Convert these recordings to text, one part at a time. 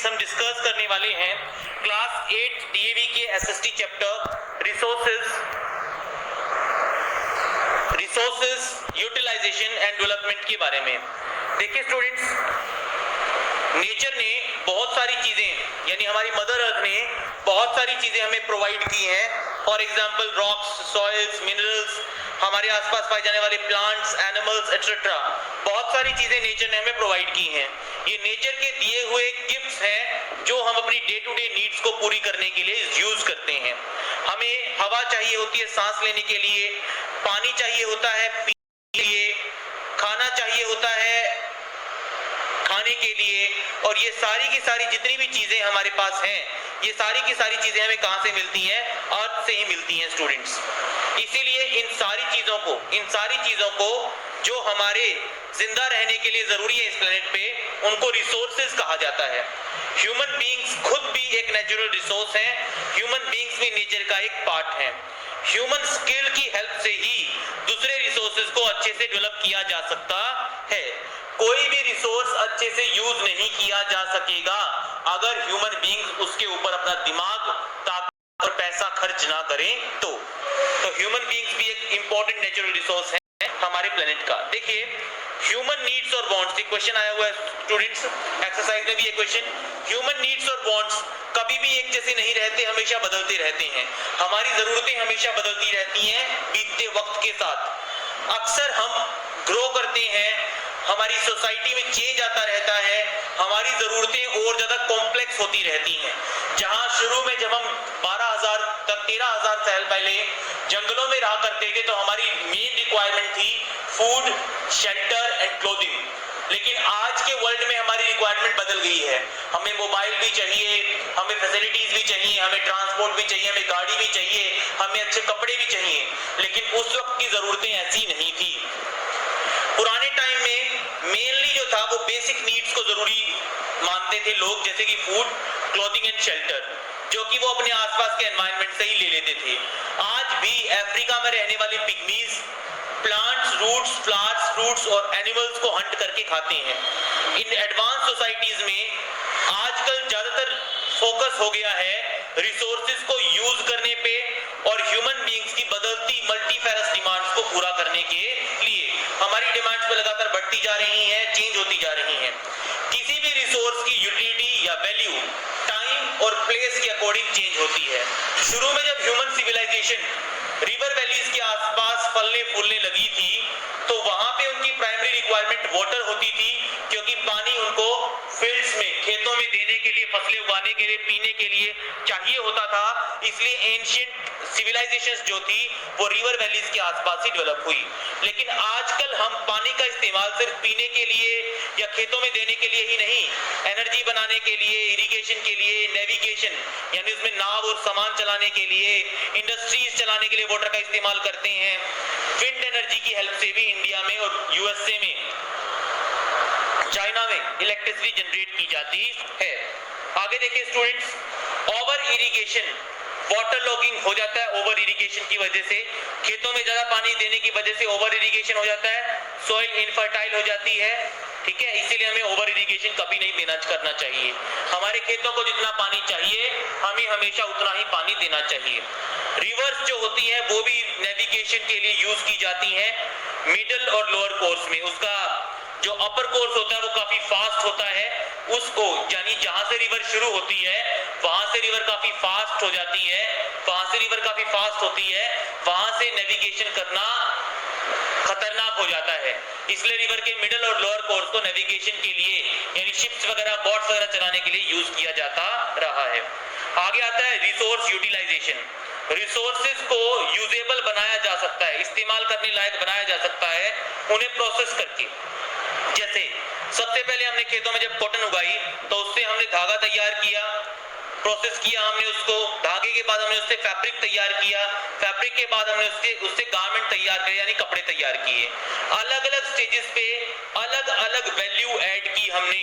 Students हम discuss करने वाले हैं क्लास 8 डीएवी के SST chapter resources utilisation and development के बारे में। देखिए स्टूडेंट्स, नेचर ने बहुत सारी चीजें यानी हमारी मदर अर्थ ने बहुत सारी चीजें हमें प्रोवाइड की हैं। For example rocks, soils, minerals, हमारे आसपास पाए जाने वाले प्लांट्स, एनिमल्स एटसेट्रा, बहुत सारी चीजें नेचर ने हमें प्रोवाइड की हैं। ये नेचर के दिए हुए गिफ्ट्स हैं जो हम अपनी डे टू डे नीड्स को पूरी करने के लिए यूज करते हैं। हमें हवा चाहिए होती है सांस लेने के लिए, पानी चाहिए होता है पीने के लिए, खाना चाहिए होता है खाने के लिए, और ये सारी की सारी जितनी भी चीजें हमारे पास हैं, ये सारी की सारी चीजें हमें कहां से मिलती हैं? अर्थ से ही मिलती हैं स्टूडेंट्स। इसीलिए इन सारी चीजों को जो हमारे जिंदा रहने के लिए जरूरी है इस प्लेनेट पे, उनको रिसोर्सेज कहा जाता है। ह्यूमन बीइंग्स खुद भी एक नेचुरल रिसोर्स है, ह्यूमन बीइंग्स भी नेचर का एक पार्ट है। ह्यूमन स्किल की हेल्प से ही दूसरे रिसोर्सेज को अच्छे से डेवलप किया जा सकता है। कोई भी रिसोर्स अच्छे से यूज नहीं किया जा सकेगा अगर ह्यूमन बीइंग्स उसके ऊपर अपना दिमाग, ताकत और पैसा खर्च ना करें तो ह्यूमन बीइंग्स भी एक इंपॉर्टेंट नेचुरल रिसोर्स है हमारे प्लेनेट का। देखिए ह्यूमन नीड्स और वांट्स, एक क्वेश्चन आया हुआ है स्टूडेंट्स, एक्सरसाइज में भी ये क्वेश्चन, ह्यूमन नीड्स और वांट्स कभी भी एक जैसे नहीं रहते, हमेशा बदलते रहते हैं। हमारी जरूरतें हमेशा बदलती रहती हैं बीतते वक्त के साथ। अक्सर हम ग्रो करते हैं, हमारी सोसाइटी में चेंज आता रहता है, हमारी जरूरतें और ज्यादा कॉम्प्लेक्स होती रहती हैं। जहां शुरू में जब हम 12,000 तक 13,000 साल पहले जंगलों में रहा करते थे तो हमारी मेन रिक्वायरमेंट थी फूड, शेल्टर एंड क्लोथिंग। लेकिन आज के वर्ल्ड में हमारी रिक्वायरमेंट बदल गई है। हमें मोबाइल भी चाहिए, हमें फैसिलिटीज भी चाहिए, हमें ट्रांसपोर्ट भी चाहिए, हमें गाड़ी भी चाहिए, हमें अच्छे कपड़े भी चाहिए। लेकिन उस वक्त की जरूरतें ऐसी नहीं थी। पुराने टाइम में मेनली जो था वो बेसिक नीड्स को जरूरी मानते थे लोग, जैसे कि फूड, क्लोथिंग एंड शेल्टर, जो कि वो अपने आसपास के एनवायरनमेंट से ही ले लेते थे। आज भी अफ्रीका में रहने वाले पिग्मीज प्लांट्स, रूट्स, फ्लावर्स, फ्रूट्स और एनिमल्स को हंट करके खाते हैं। इन एडवांस सोसाइटीज में आजकल ज्यादातर फोकस हो गया है रिसोर्सेज को यूज करने पे और ह्यूमन बीइंग्स की बदलती मल्टीफेरस डिमांड्स को पूरा करने के लिए। हमारी डिमांड्स पे लगातार बढ़ती जा रही हैं, चेंज होती जा रही हैं। किसी भी रिसोर्स की यूटिलिटी या वैल्यू टाइम और प्लेस के अकॉर्डिंग चेंज होती है। शुरू में जब ह्यूमन सिविलाइजेशन रिवर वैलीज के आसपास फलने फूलने लगी थी तो वहां पे उनकी प्राइमरी रिक्वायरमेंट वाटर होती थी, क्योंकि पानी उनको फील्ड्स में, खेतों में देने के लिए, फसलें उगाने के लिए, पीने के लिए चाहिए होता था। इसलिए एंशिएंट सिविलाइजेशंस जो थी वो रिवर वैलीज के आसपास ही डेवलप हुई। लेकिन आजकल हम पानी का इस्तेमाल सिर्फ पीने के लिए या खेतों में देने के लिए ही नहीं, एनर्जी बनाने के लिए, इरिगेशन के लिए, नेविगेशन यानी उसमें नाव और सामान चलाने के लिए, इंडस्ट्रीज चलाने के लिए वाटर का इस्तेमाल करते हैं। विंड एनर्जी की हेल्प से भी इंडिया में और यूएसए में, चाइना में इलेक्ट्रिसिटी जनरेट की जाती है। आगे देखिए students, over irrigation, water logging हो जाता है ओवर इरिगेशन की वजह से। खेतों में ज्यादा पानी देने की वजह से ओवर इरिगेशन हो जाता है, सॉइल इनफर्टाइल हो जाती है। ठीक है, इसीलिए हमें ओवर इरिगेशन कभी नहीं देना करना चाहिए। हमारे खेतों को जितना पानी चाहिए हमें हमेशा उतना ही पानी देना चाहिए। रिवर्स जो होती है वो भी नेविगेशन के लिए यूज की जाती है मिडिल और लोअर कोर्स में। उसका जो अपर कोर्स होता है वो काफी फास्ट होता है, उसको यानी जहां से रिवर शुरू होती है वहां से रिवर काफी फास्ट हो जाती है, वहां से रिवर काफी फास्ट होती है, वहां से नेविगेशन करना खतरनाक हो जाता है। इसलिए रिवर के मिडिल और लोअर कोर्स को नेविगेशन के लिए यानी शिप्स वगैरह, बोट्स वगैरह चलाने के लिए यूज किया जाता रहा है। आगे आता है रिसोर्स यूटिलाइजेशन। रिसोर्सेज को यूजेबल बनाया जा सकता है, इस्तेमाल करने लायक बनाया जा सकता है उन्हें प्रोसेस करके। जैसे सबसे पहले हमने खेतों में जब कॉटन उगाई तो उससे हमने धागा तैयार किया, प्रोसेस किया हमने उसको, धागे के बाद हमने उससे फैब्रिक तैयार किया, फैब्रिक के बाद हमने उससे गारमेंट तैयार किए यानी कपड़े तैयार किए। अलग अलग स्टेजेस पे अलग अलग वैल्यू ऐड की हमने।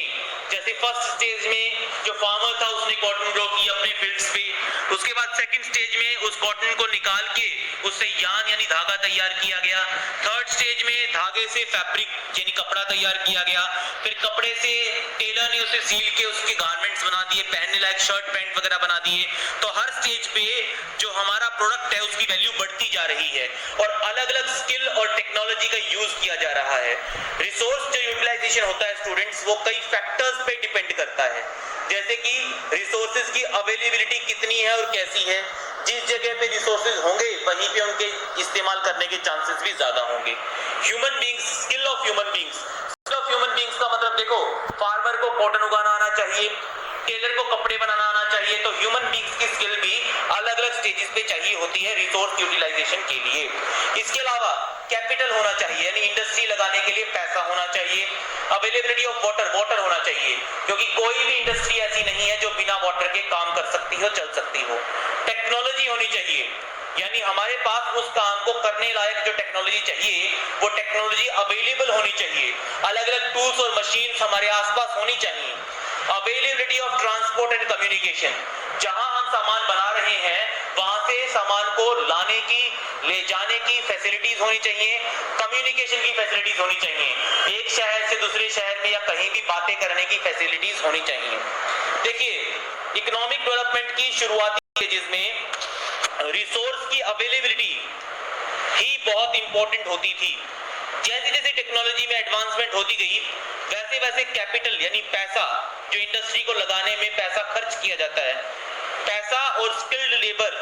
जैसे फर्स्ट स्टेज में जो फार्मर था उसने कॉटन ग्रो किया अपने फील्ड्स पे, उसके बाद सेकंड स्टेज में उस कॉटन को निकाल के उससे यार्न यानी धागा तैयार किया गया, थर्ड स्टेज में धागे से फैब्रिक यानी कपड़ा तैयार किया गया, फिर कपड़े से टेलर ने उसे सील के उसके गारमेंट्स बना दिए, पहनने लायक शर्ट पैंट वगैरह बना दिए। तो हर स्टेज पे जो हमारा प्रोडक्ट है उसकी वैल्यू बढ़ती जा रही है और अलग अलग स्किल और टेक्नोलॉजी का यूज किया जा रहा है। रिसोर्स जो यूटिलाइजेशन होता है स्टूडेंट्स, वो कई फैक्टर्स पे डिपेंड करता है, जैसे कि रिसोर्सेज की अवेलेबिलिटी कितनी है और कैसी है। जिस जगह पे रिसोर्सेज होंगे वहीं पे उनके इस्तेमाल करने के चांसेस भी ज्यादा होंगे। Human beings, skill of human beings, skill of human beings का मतलब देखो, फार्मर को कॉटन उगाना आना चाहिए, टेलर को कपड़े बनाना आना चाहिए, तो ह्यूमन बींग्स की स्किल भी अलग अलग स्टेजेस पे चाहिए होती है रिसोर्स यूटिलाइजेशन के लिए। इसके अलावा कैपिटल होना चाहिए यानी इंडस्ट्री लगाने के लिए पैसा होना चाहिए, अवेलेबिलिटी ऑफ वाटर, वाटर होना चाहिए क्योंकि कोई भी इंडस्ट्री ऐसी नहीं है जो बिना वाटर के काम कर सकती हो, चल सकती हो। टेक्नोलॉजी होनी चाहिए यानी हमारे पास उस काम को करने लायक जो टेक्नोलॉजी चाहिए वो टेक्नोलॉजी अवेलेबल होनी चाहिए, अलग अलग टूल्स और मशीन्स हमारे आसपास होनी चाहिए। Availability of transport and communication, जहां हम सामान बना रहे हैं वहां से सामान को लाने की, ले जाने की फैसिलिटीज होनी चाहिए, कम्युनिकेशन की फैसिलिटीज होनी चाहिए, एक शहर से दूसरे शहर में या कहीं भी बातें करने की फैसिलिटीज होनी चाहिए। देखिए, इकोनॉमिक डेवलपमेंट की शुरुआती स्टेजेस में रिसोर्स की अवेलेबिलिटी ही बहुत इंपॉर्टेंट होती थी। जैसे जैसे टेक्नोलॉजी में एडवांसमेंट होती गई वैसे वैसे कैपिटल यानी पैसा, जो इंडस्ट्री को लगाने में पैसा खर्च किया जाता है, पैसा और स्किल्ड लेबर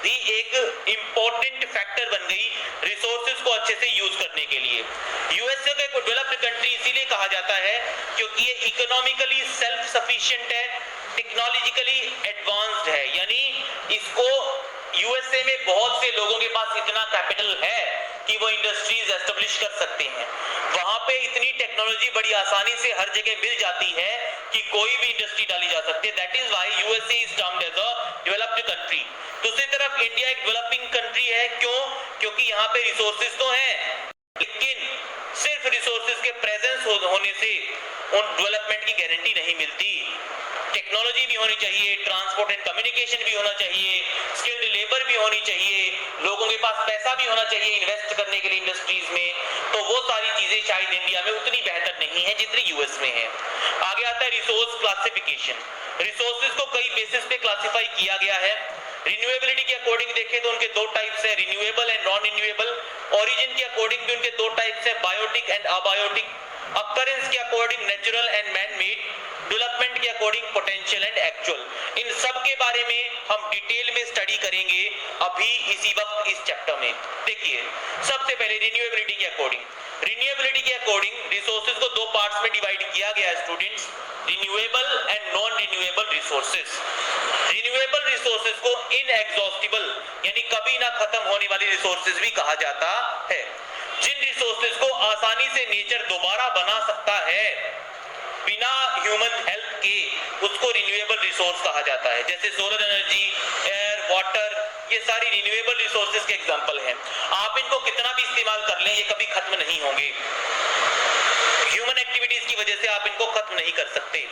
भी एक इंपॉर्टेंट फैक्टर बन गई रिसोर्सेज को अच्छे से यूज करने के लिए। यूएसए को एक डेवलप्ड कंट्री इसीलिए कहा जाता है क्योंकि ये इकोनॉमिकली सेल्फ सफिशिएंट है, टेक्नोलॉजिकली एडवांस्ड है, यानी इसको यूएसए में बहुत से लोगों के पास इतना कैपिटल है कि वो इंडस्ट्रीज एस्टेब्लिश कर सकते हैं। वहां पे इतनी टेक्नोलॉजी बड़ी आसानी से हर जगह मिल जाती है कि कोई भी इंडस्ट्री डाली जा सकती है। That is why USA is termed as a developed country. दूसरी तरफ इंडिया एक डेवलपिंग कंट्री है, क्यों? क्योंकि यहाँ पे रिसोर्सेज तो हैं लेकिन सिर्फ रिसोर्सेज के प्रेजेंस होने से उन डेवलपमेंट की गारंटी नहीं मिलती। टेक्नोलॉजी भी होनी चाहिए, ट्रांसपोर्ट एंड कम्युनिकेशन भी होना चाहिए, स्किल्ड लेबर भी होनी चाहिए, लोगों के पास पैसा भी होना चाहिए इन्वेस्ट करने के लिए इंडस्ट्रीज में। तो वो सारी चीजें शायद इंडिया में उतनी बेहतर नहीं है जितनी यूएस में है। आगे आता है रिसोर्स क्लासिफिकेशन। रिसोर्सेज को कई बेसिस पे क्लासिफाई किया गया है। रिन्यूएबिलिटी के अकॉर्डिंग देखें तो उनके दो टाइप्स है, renewable and non renewable. Origin के अकॉर्डिंग भी उनके दो टाइप्स है, बायोटिक एंड अबायोटिक। अकरेंस के according natural and man made. Development के अकॉर्डिंग पोटेंशियल एंड एक्चुअल। इन सब के बारे में हम डिटेल में स्टडी करेंगे अभी इसी वक्त इस चैप्टर में। देखिए, सबसे पहले रिन्यूएबिलिटी के अकॉर्डिंग। रिन्यूएबिलिटी के अकॉर्डिंग रिसोर्सेज को दो पार्ट्स में डिवाइड किया गया है students, renewable and non renewable resources. Renewable resources को इनएग्जॉस्टिबल यानी कभी ना खत्म होने वाली रिसोर्सेज भी कहा जाता है। जिन रिसोर्सेज को आसानी से नेचर दोबारा बना सकता है बिना ह्यूमन हेल्प के, उसको रिन्यूएबल रिसोर्स कहा जाता है। जैसे सोलर एनर्जी, एयर, वाटर, ये सारी रिन्यूएबल रिसोर्सेज के एग्जांपल हैं। आप इनको कितना भी इस्तेमाल कर लें ये कभी खत्म नहीं होंगे। ह्यूमन एक्टिविटीज की वजह से आप इनको खत्म नहीं कर सकते।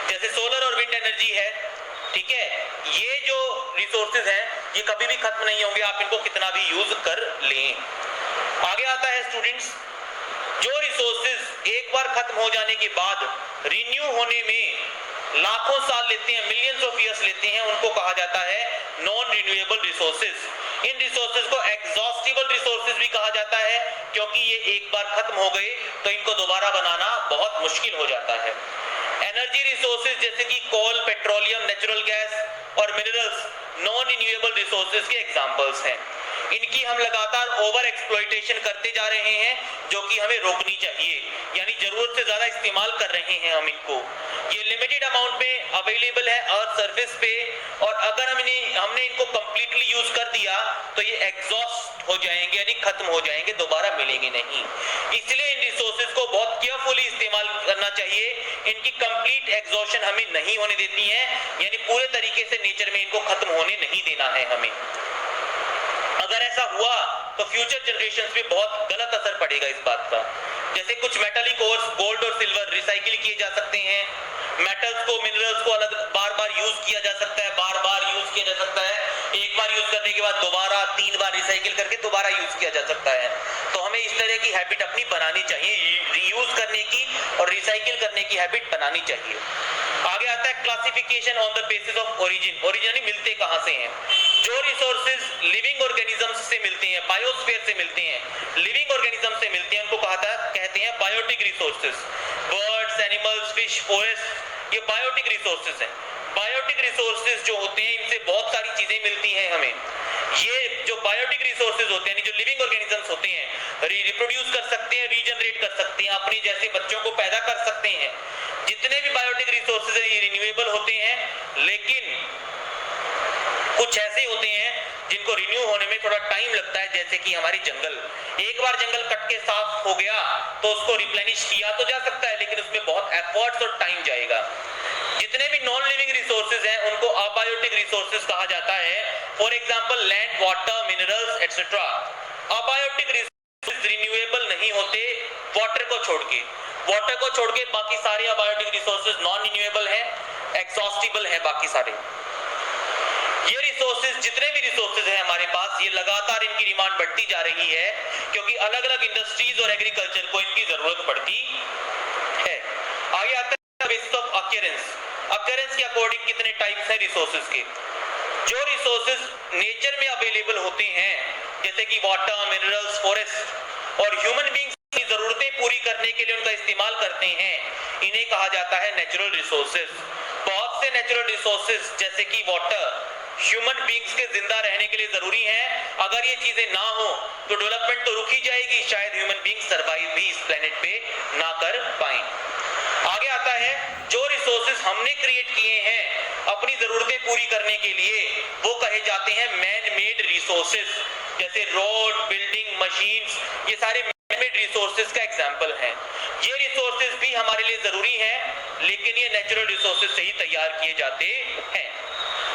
जैसे सोलर और विंड एनर्जी है, ठीक है, ये जो रिसोर्सेज हैं ये कभी भी खत्म नहीं होंगे, आप इनको कितना भी यूज कर लें। आगे आता है स्टूडेंट्स, जो रिसोर्सेज एक बार खत्म हो जाने के बाद रिन्यू होने में लाखों साल लेते हैं, मिलियंस ऑफ ईयर्स लेते हैं, उनको कहा जाता है नॉन रिन्यूएबल रिसोर्सेज। इन रिसोर्सेज को एग्जॉस्टिबल रिसोर्सेज भी कहा जाता है क्योंकि ये एक बार खत्म हो गए तो इनको दोबारा बनाना बहुत मुश्किल हो जाता है। एनर्जी रिसोर्सेज जैसे कि कोल, पेट्रोलियम, नेचुरल गैस और मिनरल्स नॉन रिन्यूएबल रिसोर्सेज के एग्जांपल्स हैं। इनकी हम लगातार ओवर एक्सप्लॉइटेशन करते जा रहे हैं जो कि हमें रोकनी चाहिए, यानी जरूरत से ज्यादा इस्तेमाल कर रहे हैं हम इनको। ये लिमिटेड अमाउंट में अवेलेबल है अर्थ सरफेस पे और अगर हमने इनको कंप्लीटली यूज कर दिया तो ये एग्जॉस्ट हो जाएंगे यानी खत्म हो जाएंगे, दोबारा मिलेंगे नहीं। इसलिए इन रिसोर्सेज रिसोर्सेज को बहुत केयरफुली इस्तेमाल करना चाहिए। इनकी कंप्लीट एग्जॉशन हमें नहीं होने देती है, यानी पूरे तरीके से नेचर में इनको खत्म होने नहीं देना है हमें। अगर ऐसा हुआ तो फ्यूचर जनरेशंस पे बहुत गलत असर पड़ेगा इस बात का। जैसे कुछ मेटालिक ओर्स गोल्ड और सिल्वर रिसाइकिल किए जा सकते हैं, मेटल्स को मिनरल्स को अलग बार बार यूज किया जा सकता है, बार बार यूज किया जा सकता है, एक बार यूज करने के बाद दोबारा 3 बार रिसाइकिल करके दोबारा यूज किया जा सकता है। तो हमें इस तरह की हैबिट अपनी बनानी चाहिए, रीयूज करने की और रिसाइकिल करने की हैबिट बनानी चाहिए। आगे आता है classification on the basis of origin. Origin मिलते कहां से हैं? जो रिसोर्सेज लिविंग ऑर्गेनिजम्स से मिलते हैं, बायोस्फीयर से मिलते हैं, लिविंग ऑर्गेनिज्म से मिलते हैं, उनको कहते हैं biotic resources. Birds, animals, fish, forest, ये बायोटिक रिसोर्सेज हैं। बायोटिक रिसोर्सेज जो होते हैं इनसे बहुत सारी चीजें मिलती हैं हमें। ये जो बायोटिक रिसोर्सेज होते हैं, जो लिविंग ऑर्गेनिजम्स होते हैं, रिप्रोड्यूस कर सकते हैं, रीजनरेट कर सकते हैं, अपने जैसे बच्चों को पैदा कर सकते हैं। जितने भी बायोटिक रिसोर्सेज हैं ये रिन्यूएबल होते हैं, लेकिन कुछ ऐसे होते हैं जिनको रिन्यू होने में थोड़ा टाइम लगता है, जैसे कि हमारी जंगल। एक बार जंगल कट के साफ हो गया तो उसको रिप्लेनिश किया तो जा सकता है, लेकिन उसमें बहुत एफर्ट्स और टाइम जाएगा। जितने भी नॉन लिविंग रिसोर्सेज हैं उनको अबायोटिक रिसोर्सेज कहा जाता है। For example land, water, minerals etcetera. Abiotic resources renewable नहीं होते वाटर को छोड़ के। वाटर को छोड़ के बाकी सारे अबायोटिक रिसोर्सेज नॉन रिन्यूएबल हैं, एग्जॉस्टिबल हैं बाकी सारे। ये रिसोर्सेज, जितने भी रिसोर्सेज हैं हमारे पास, ये लगातार इनकी डिमांड बढ़ती जा रही है, क्योंकि अलग अलग इंडस्ट्रीज और एग्रीकल्चर को इनकी जरूरत पड़ती है। आगे आता है बेसिस ऑफ अक्यूरेंस। अक्यूरेंस के अकॉर्डिंग कितने टाइप्स हैं रिसोर्सेज के? जो रिसोर्सेज नेचर में अवेलेबल होते हैं, जैसे कि वाटर, मिनरल्स, फॉरेस्ट, और ह्यूमन बीइंग्स की जरूरतें पूरी करने के लिए उनका इस्तेमाल करते हैं, इन्हें कहा जाता है नेचुरल रिसोर्सेज। बहुत से नेचुरल रिसोर्सेज जैसे कि वाटर ह्यूमन बीइंग्स के जिंदा रहने के लिए जरूरी हैं। अगर ये चीजें ना हो तो डेवलपमेंट तो रुक ही जाएगी, शायद ह्यूमन बीइंग्स सरवाइव भी इस प्लेनेट पे ना कर पाएं। आगे आता है जो रिसोर्सेज हमने क्रिएट किए हैं अपनी जरूरतें पूरी करने के लिए, वो कहे जाते हैं मैन मेड रिसोर्सेज। जैसे रोड, बिल्डिंग, मशीन्स, ये सारे मैन मेड रिसोर्सेज का एग्जांपल हैं। ये रिसोर्सेज भी हमारे लिए जरूरी हैं, लेकिन ये नेचुरल रिसोर्सेज से ही तैयार किए जाते हैं।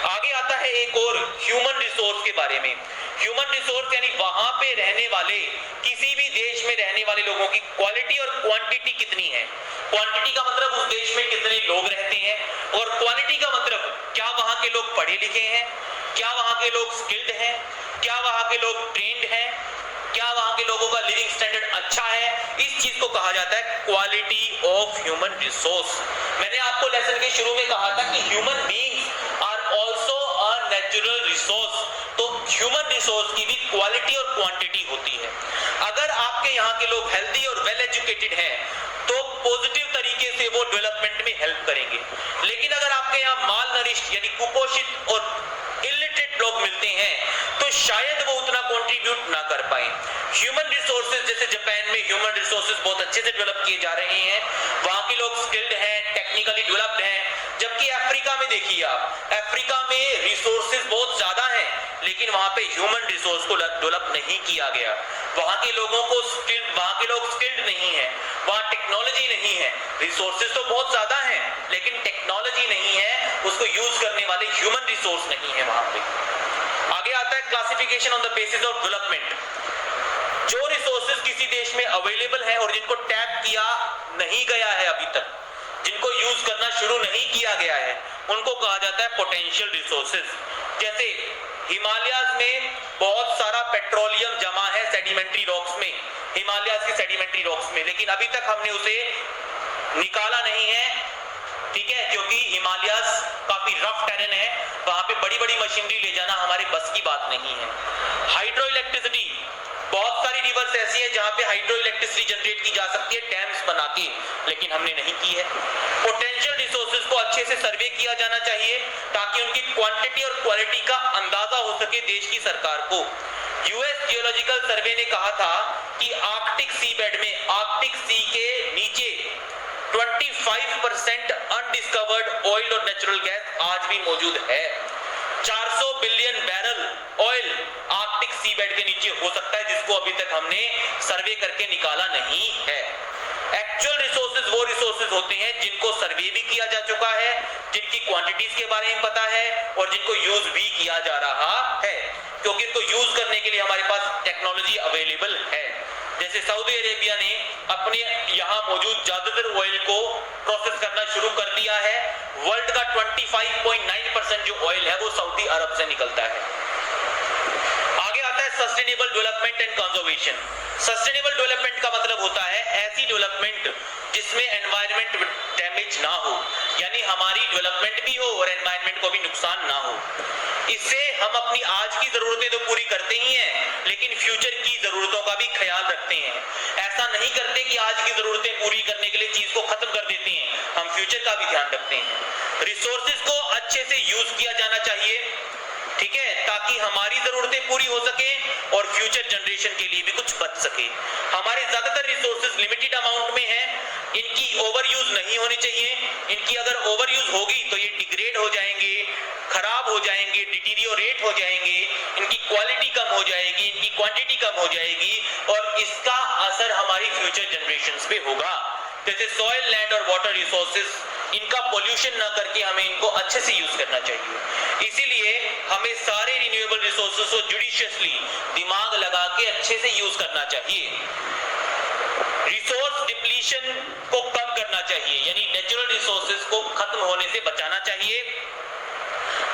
आगे आता है एक और ह्यूमन रिसोर्स के बारे में। ह्यूमन रिसोर्स यानी वहां पे रहने वाले, किसी भी देश में रहने वाले लोगों की क्वालिटी और क्वांटिटी कितनी है। क्वांटिटी का मतलब उस देश में कितने लोग रहते हैं, और क्वालिटी का मतलब क्या वहां के लोग पढ़े लिखे हैं, क्या वहां के लोग स्किल्ड हैं, क्या वहां के लोग ट्रेंड हैं, क्या वहां के लोगों का लिविंग स्टैंडर्ड अच्छा है। इस चीज को कहा जाता है क्वालिटी ऑफ ह्यूमन रिसोर्स। मैंने आपको लेसन के शुरू में कहा था कि human beings are also a natural resource. तो ह्यूमन रिसोर्स की भी क्वालिटी और क्वांटिटी होती है। अगर आपके यहाँ के लोग हेल्दी और वेल एजुकेटेड हैं तो पॉजिटिव तरीके से वो डेवलपमेंट में हेल्प करेंगे, लेकिन अगर आपके यहाँ माल नरिश्ड यानी कुपोषित और इलिटरेट लोग मिलते हैं तो शायद वो उतना कंट्रीब्यूट ना कर पाए। ह्यूमन रिसोर्सेज जैसे जापान में ह्यूमन रिसोर्सेज बहुत अच्छे से डेवलप किए जा रहे हैं, वहां के लोग स्किल्ड हैं, टेक्निकली डेवलप्ड हैं। जबकि अफ्रीका में देखिए आप, अफ्रीका में रिसोर्सेज बहुत ज्यादा हैं, लेकिन वहां पे ह्यूमन रिसोर्स को डेवलप नहीं किया गया। वहां के लोगों को वहां के लोग स्किल्ड नहीं है, वहां टेक्नोलॉजी नहीं है। रिसोर्सेज तो बहुत ज्यादा हैं, लेकिन टेक्नोलॉजी नहीं है, उसको यूज करने वाले ह्यूमन रिसोर्स नहीं है वहां पे। आगे आता है classification on the basis of development. जो रिसोर्सेज किसी देश में अवेलेबल है और जिनको टैप किया नहीं गया है अभी तक, जिनको यूज करना शुरू नहीं किया गया है, उनको कहा जाता है पोटेंशियल रिसोर्सेज। जैसे हिमालयाज में बहुत सारा पेट्रोलियम जमा है सेडिमेंट्री रॉक्स में, हिमालयाज की सेडिमेंट्री रॉक्स में, लेकिन अभी तक हमने उसे निकाला नहीं है, ठीक है, क्योंकि हिमालयाज काफी रफ टेरेन है, वहां पे बड़ी बड़ी मशीनरी ले जाना हमारे बस की बात नहीं है। हाइड्रो इलेक्ट्रिसिटी, बहुत सारी रिवर्स ऐसी है जहां पे हाइड्रो इलेक्ट्रिसिटी जनरेट की जा सकती है डैम्स बना के, लेकिन हमने नहीं की है। पोटेंशियल रिसोर्सेज को अच्छे से सर्वे किया जाना चाहिए ताकि उनकी क्वांटिटी और क्वालिटी का अंदाजा हो सके देश की सरकार को। यूएस जियोलॉजिकल सर्वे ने कहा था कि आर्कटिक सी बेड में, आर्कटिक सी के नीचे 25% अनडिस्कवर्ड ऑयल और नेचुरल गैस आज भी मौजूद है। 400 बिलियन बैरल ऑयल आर्कटिक सी बेड के नीचे हो सकता है, जिसको अभी तक हमने सर्वे करके निकाला नहीं है। एक्चुअल रिसोर्सेज वो रिसोर्सेज होते हैं जिनको सर्वे भी किया जा चुका है, जिनकी क्वांटिटीज के बारे में पता है और जिनको यूज भी किया जा रहा है, क्योंकि इनको यूज करने के लिए हमारे पास टेक्नोलॉजी अवेलेबल है। जैसे सऊदी अरेबिया ने अपने यहाँ मौजूद ज्यादातर ऑयल को प्रोसेस करना शुरू कर दिया है। वर्ल्ड का 25.9% जो ऑयल है वो सऊदी अरब से निकलता है। आगे आता है sustainable development and conservation. Sustainable development का मतलब होता है ऐसी डेवलपमेंट जिसमें एनवायरनमेंट डैमेज ना हो, यानी हमारी डेवलपमेंट भी हो और एनवायरनमेंट को भी नुकसान ना हो। इससे हम अपनी आज की जरूरतें तो पूरी करते ही हैं, लेकिन फ्यूचर की जरूरतों का भी ख्याल रखते हैं। ऐसा नहीं करते कि आज की जरूरतें पूरी करने के लिए चीज को खत्म कर देते हैं, हम फ्यूचर का भी ध्यान रखते हैं। रिसोर्सेज को अच्छे से यूज किया जाना चाहिए, ठीक है, ताकि हमारी जरूरतें पूरी हो सके और फ्यूचर जनरेशन के लिए भी कुछ बच सके। हमारे ज्यादातर रिसोर्सेज लिमिटेड अमाउंट में हैं, इनकी ओवर यूज नहीं होनी चाहिए। इनकी अगर ओवर यूज होगी तो ये डिग्रेड हो जाएंगे, खराब हो जाएंगे, डिटीरियोरेट हो जाएंगे, इनकी क्वालिटी कम हो जाएगी, इनकी क्वांटिटी कम हो जाएगी और इसका असर हमारी फ्यूचर जनरेशंस पे होगा। जैसे सॉइल, लैंड और वाटर रिसोर्सेज, इनका पोल्यूशन ना करके हमें इनको अच्छे से यूज करना चाहिए। इसीलिए हमें सारे रिन्यूएबल रिसोर्सेज को जुडिशियसली दिमाग लगा के अच्छे से यूज करना चाहिए। रिसोर्स डिप्लीशन को कम करना चाहिए, यानी नेचुरल रिसोर्सेज को खत्म होने से बचाना चाहिए।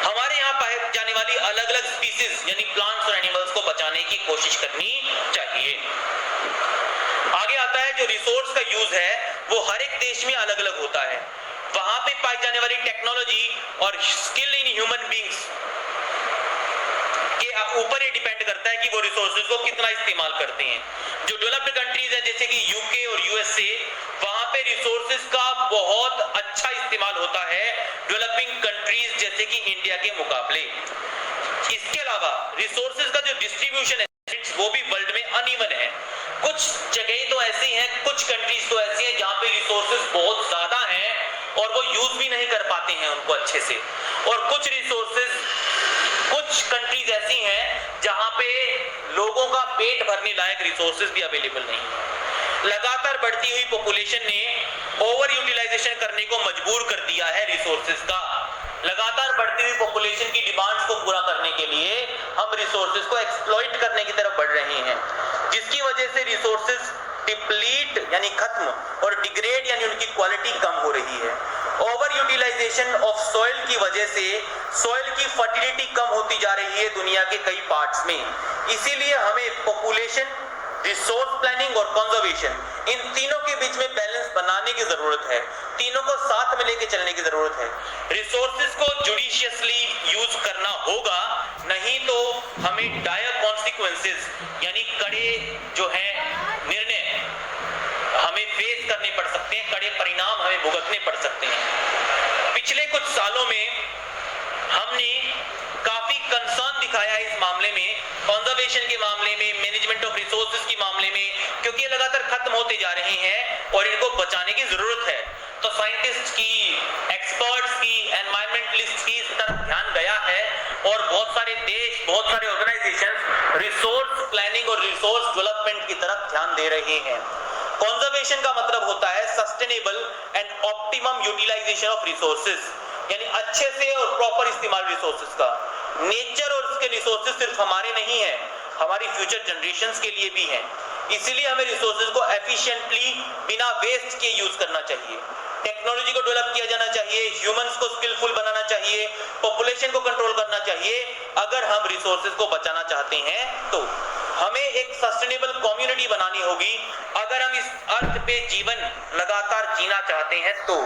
हमारे यहाँ पाए जाने वाली अलग अलग स्पीसीज यानी प्लांट्स और एनिमल्स को बचाने की कोशिश करनी चाहिए। आगे आता है जो रिसोर्स का यूज है वो हर एक देश में अलग अलग होता है। वहां पे पाई जाने वाली टेक्नोलॉजी और स्किल इन ह्यूमन बींग्स के ऊपर ही डिपेंड करता है कि वो रिसोर्सेज को कितना इस्तेमाल करते हैं। जो डेवलप्ड कंट्रीज हैं जैसे कि यूके और यूएसए, वहां पे रिसोर्सेज का बहुत अच्छा इस्तेमाल होता है डेवलपिंग कंट्रीज जैसे कि इंडिया के मुकाबले। इसके अलावा रिसोर्सेज का जो डिस्ट्रीब्यूशन है वो भी वर्ल्ड में अनइवन है। कुछ जगह तो ऐसी हैं, कुछ कंट्रीज तो ऐसी हैं जहां पे रिसोर्सेज बहुत ज्यादा हैं और वो यूज भी नहीं कर पाते हैं उनको अच्छे से, और कुछ रिसोर्सेज, कुछ कंट्रीज ऐसी हैं जहां पे लोगों का पेट भरने लायक रिसोर्सेज भी अवेलेबल नहीं है। लगातार बढ़ती हुई पॉपुलेशन ने ओवर यूटिलाइजेशन करने को मजबूर कर दिया है रिसोर्सेज का। लगातार बढ़ती हुई पॉपुलेशन की डिमांड्स को पूरा करने के लिए हम रिसोर्सेज को एक्सप्लॉइट करने की तरफ बढ़ रहे हैं, जिसकी वजह से रिसोर्सेज डिप्लीट यानी खत्म और डिग्रेड यानी उनकी क्वालिटी कम हो रही है। ओवर यूटिलाइजेशन ऑफ सॉइल की वजह से सॉइल की फर्टिलिटी कम होती जा रही है दुनिया के कई पार्ट्स में। इसीलिए हमें पॉपुलेशन, रिसोर्स प्लानिंग और कंजर्वेशन, इन तीनों के बीच में बैलेंस बनाने की जरूरत है। तीनों को साथ में लेके चलने की जरूरत है। रिसोर्सेज को जुडिशियसली यूज करना होगा, नहीं तो हमें डायर कॉन्सिक्वेंसेस यानी कड़े जो है निर्णय हमें फेस करने पड़ सकते हैं, कड़े परिणाम हमें भुगतने पड़ सकते हैं। पिछले कुछ सालों में हमने काफी कंसर्न दिखाया है इस मामले में, कंजर्वेशन के मामले में, मैनेजमेंट ऑफ रिसोर्सेज के मामले में, क्योंकि ये लगातार खत्म होते जा रहे हैं और इनको बचाने की जरूरत है। तो साइंटिस्ट की, एक्सपर्ट्स की, एनवायरमेंटलिस्ट की इस तरफ ध्यान गया है और बहुत सारे देश, बहुत सारे ऑर्गेनाइजेशंस रिसोर्स प्लानिंग और रिसोर्स डेवलपमेंट की तरफ ध्यान दे रहे हैं। कंजर्वेशन का मतलब होता है sustainable and optimum utilisation of resources, यानी अच्छे से और प्रॉपर इस्तेमाल रिसोर्सेज का। नेचर और उसके रिसोर्सेज सिर्फ हमारे नहीं है, हमारी फ्यूचर जनरेशंस के लिए भी हैं। इसीलिए हमें रिसोर्सेज को एफिशिएंटली बिना वेस्ट के यूज करना चाहिए। टेक्नोलॉजी को डेवलप किया जाना चाहिए, ह्यूमंस को स्किलफुल बनाना चाहिए, पॉपुलेशन को कंट्रोल करना चाहिए। अगर हम रिसोर्सेज को बचाना चाहते हैं तो हमें एक सस्टेनेबल कम्युनिटी बनानी होगी। अगर हम इस अर्थ पे जीवन लगातार जीना चाहते हैं तो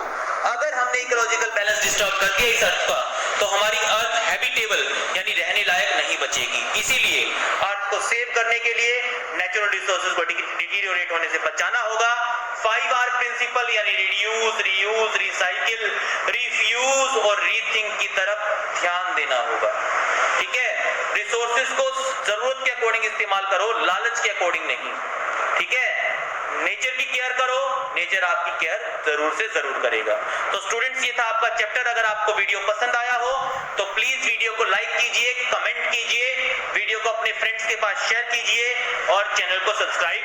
अगर हमने इकोलॉजिकल बैलेंस डिस्टर्ब कर दिया इस अर्थ का, तो हमारी अर्थ हैबिटेबल यानी रहने लायक नहीं बचेगी। इसीलिए अर्थ को सेव करने के लिए नेचुरल रिसोर्सेज को डिटीरियोरेट होने से बचाना होगा। 5R प्रिंसिपल यानी रिड्यूस, रीयूज, रिसाइकिल, रिफ्यूज और रीथिंक की तरफ ध्यान देना होगा। ठीक है, रिसोर्सेज को जरूरत के अकॉर्डिंग इस्तेमाल करो, लालच के अकॉर्डिंग नहीं। ठीक है, नेचर की केयर करो, नेचर आपकी केयर जरूर से जरूर करेगा। तो स्टूडेंट्स, ये था आपका चैप्टर। अगर आपको वीडियो पसंद आया हो तो प्लीज वीडियो को लाइक कीजिए, कमेंट कीजिए, वीडियो को अपने फ्रेंड्स के पास शेयर कीजिए और चैनल को सब्सक्राइब